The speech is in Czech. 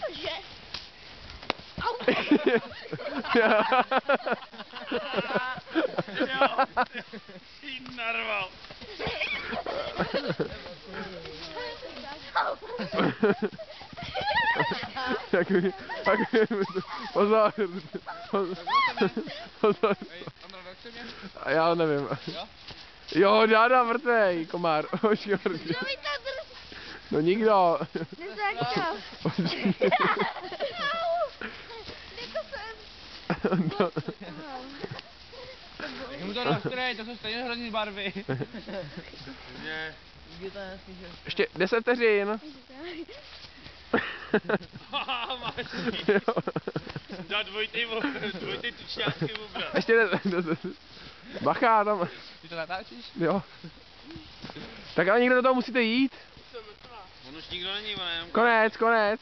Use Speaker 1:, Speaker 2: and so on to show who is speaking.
Speaker 1: Cože?
Speaker 2: Jo, jsi narval.
Speaker 3: Pozor. Pozor. A já nevím. Jo, žádá mrtvej, komár. No nikdo.
Speaker 1: Nezačal.
Speaker 2: Jak mu to roztrej, to jsou stejně hrozný barvy.
Speaker 3: Ještě 10 vteřin.
Speaker 2: Haha, máš dá dvojitý tučňácký obraz.
Speaker 3: Ještě 10. Bacha, tam.
Speaker 2: Ty to natáčíš?
Speaker 3: Jo. Tak ale někdo do toho musíte jít.
Speaker 2: On už nikdo není, ale jenom...
Speaker 3: Konec, konec.